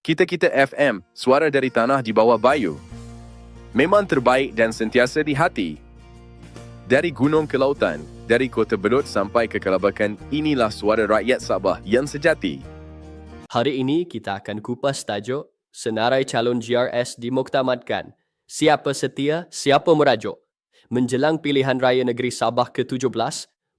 Kita-Kita FM, suara dari tanah di bawah bayu. Memang terbaik dan sentiasa di hati. Dari gunung ke lautan, dari kota Belud sampai ke Kelabakan, inilah suara rakyat Sabah yang sejati. Hari ini kita akan kupas tajuk Senarai calon GRS dimuktamadkan. Siapa setia, siapa merajuk. Menjelang pilihan raya negeri Sabah ke-17,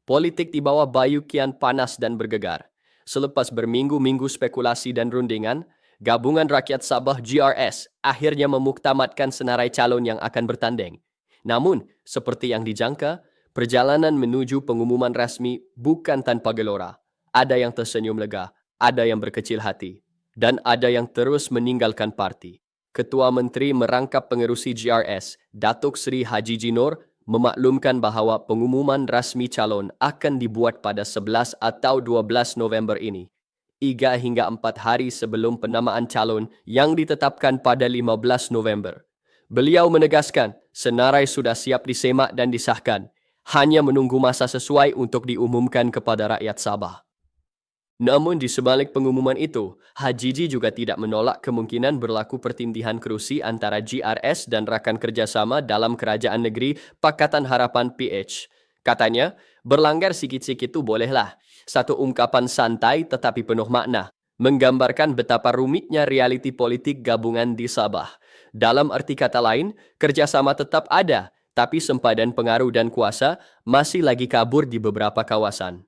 politik di bawah bayu kian panas dan bergegar. Selepas berminggu-minggu spekulasi dan rundingan, Gabungan Rakyat Sabah GRS akhirnya memuktamadkan senarai calon yang akan bertanding. Namun, seperti yang dijangka, perjalanan menuju pengumuman rasmi bukan tanpa gelora. Ada yang tersenyum lega, ada yang berkecil hati, dan ada yang terus meninggalkan parti. Ketua Menteri Merangkap Pengerusi GRS, Datuk Seri Haji Jinor, memaklumkan bahawa pengumuman rasmi calon akan dibuat pada 11 atau 12 November ini. 3 hingga 4 hari sebelum penamaan calon yang ditetapkan pada 15 November. Beliau menegaskan senarai sudah siap disemak dan disahkan, hanya menunggu masa sesuai untuk diumumkan kepada rakyat Sabah. Namun di sebalik pengumuman itu, Haji juga tidak menolak kemungkinan berlaku pertindihan kerusi antara GRS dan rakan kerjasama dalam Kerajaan Negeri Pakatan Harapan PH. Katanya, berlanggar sikit-sikit itu bolehlah. Satu ungkapan santai tetapi penuh makna, menggambarkan betapa rumitnya realiti politik gabungan di Sabah. Dalam arti kata lain, kerjasama tetap ada, tapi sempadan pengaruh dan kuasa masih lagi kabur di beberapa kawasan.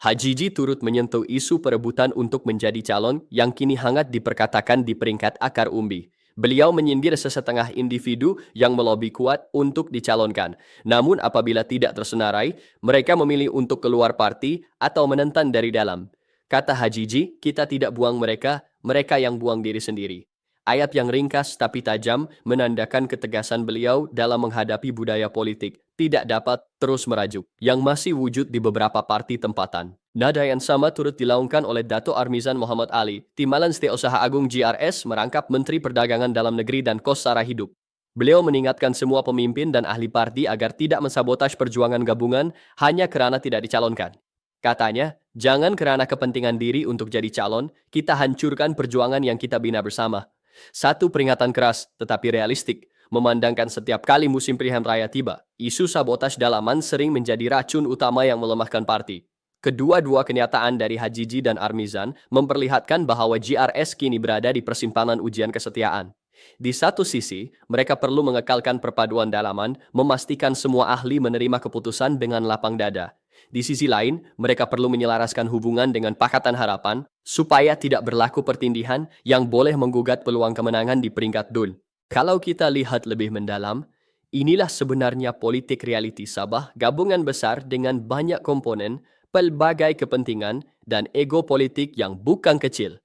Haji turut menyentuh isu perebutan untuk menjadi calon yang kini hangat diperkatakan di peringkat akar umbi. Beliau menyindir sesetengah individu yang melobi kuat untuk dicalonkan. Namun apabila tidak tersenarai, mereka memilih untuk keluar parti atau menentang dari dalam. Kata Haji, kita tidak buang mereka, mereka yang buang diri sendiri. Ayat yang ringkas tapi tajam menandakan ketegasan beliau dalam menghadapi budaya politik tidak dapat terus merajuk yang masih wujud di beberapa parti tempatan. Nada yang sama turut dilaungkan oleh Dato' Armizan Muhammad Ali, Timbalan Setiausaha Agung GRS merangkap Menteri Perdagangan Dalam Negeri dan Kos Sara Hidup. Beliau mengingatkan semua pemimpin dan ahli parti agar tidak mensabotaj perjuangan gabungan hanya kerana tidak dicalonkan. Katanya, jangan kerana kepentingan diri untuk jadi calon, kita hancurkan perjuangan yang kita bina bersama. Satu peringatan keras tetapi realistik, memandangkan setiap kali musim pilihan raya tiba, isu sabotaj dalaman sering menjadi racun utama yang melemahkan parti. Kedua-dua kenyataan dari Haji dan Armizan memperlihatkan bahawa GRS kini berada di persimpangan ujian kesetiaan. Di satu sisi, mereka perlu mengekalkan perpaduan dalaman, memastikan semua ahli menerima keputusan dengan lapang dada. Di sisi lain, mereka perlu menyelaraskan hubungan dengan Pakatan Harapan supaya tidak berlaku pertindihan yang boleh menggugat peluang kemenangan di peringkat DUN. Kalau kita lihat lebih mendalam, inilah sebenarnya politik realiti Sabah, gabungan besar dengan banyak komponen, pelbagai kepentingan dan ego politik yang bukan kecil.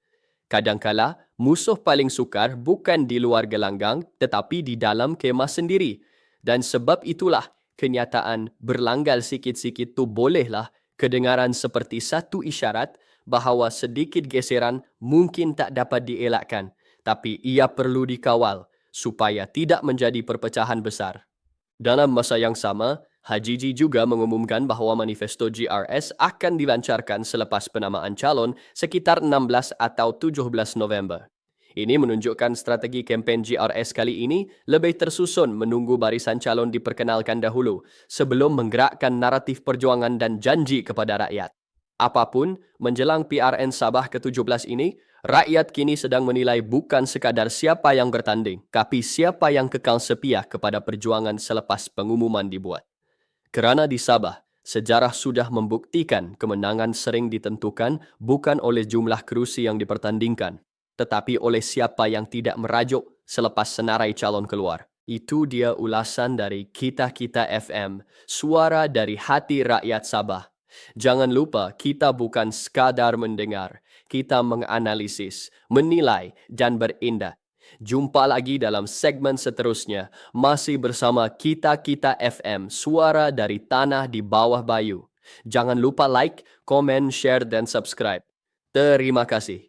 Kadangkala, musuh paling sukar bukan di luar gelanggang tetapi di dalam kemah sendiri. Dan sebab itulah, kenyataan berlanggar sikit-sikit tu bolehlah kedengaran seperti satu isyarat bahawa sedikit geseran mungkin tak dapat dielakkan, tapi ia perlu dikawal supaya tidak menjadi perpecahan besar. Dalam masa yang sama, Haji juga mengumumkan bahawa manifesto GRS akan dilancarkan selepas penamaan calon sekitar 16 atau 17 November. Ini menunjukkan strategi kempen GRS kali ini lebih tersusun menunggu barisan calon diperkenalkan dahulu sebelum menggerakkan naratif perjuangan dan janji kepada rakyat. Apapun, menjelang PRN Sabah ke-17 ini, rakyat kini sedang menilai bukan sekadar siapa yang bertanding, tapi siapa yang kekal setia kepada perjuangan selepas pengumuman dibuat. Kerana di Sabah, sejarah sudah membuktikan kemenangan sering ditentukan bukan oleh jumlah kerusi yang dipertandingkan, tetapi oleh siapa yang tidak merajuk selepas senarai calon keluar. Itu dia ulasan dari Kita-Kita FM, suara dari hati rakyat Sabah. Jangan lupa, kita bukan sekadar mendengar, kita menganalisis, menilai dan berindah. Jumpa lagi dalam segmen seterusnya, masih bersama Kita-Kita FM, suara dari tanah di bawah bayu. Jangan lupa like, komen, share dan subscribe. Terima kasih.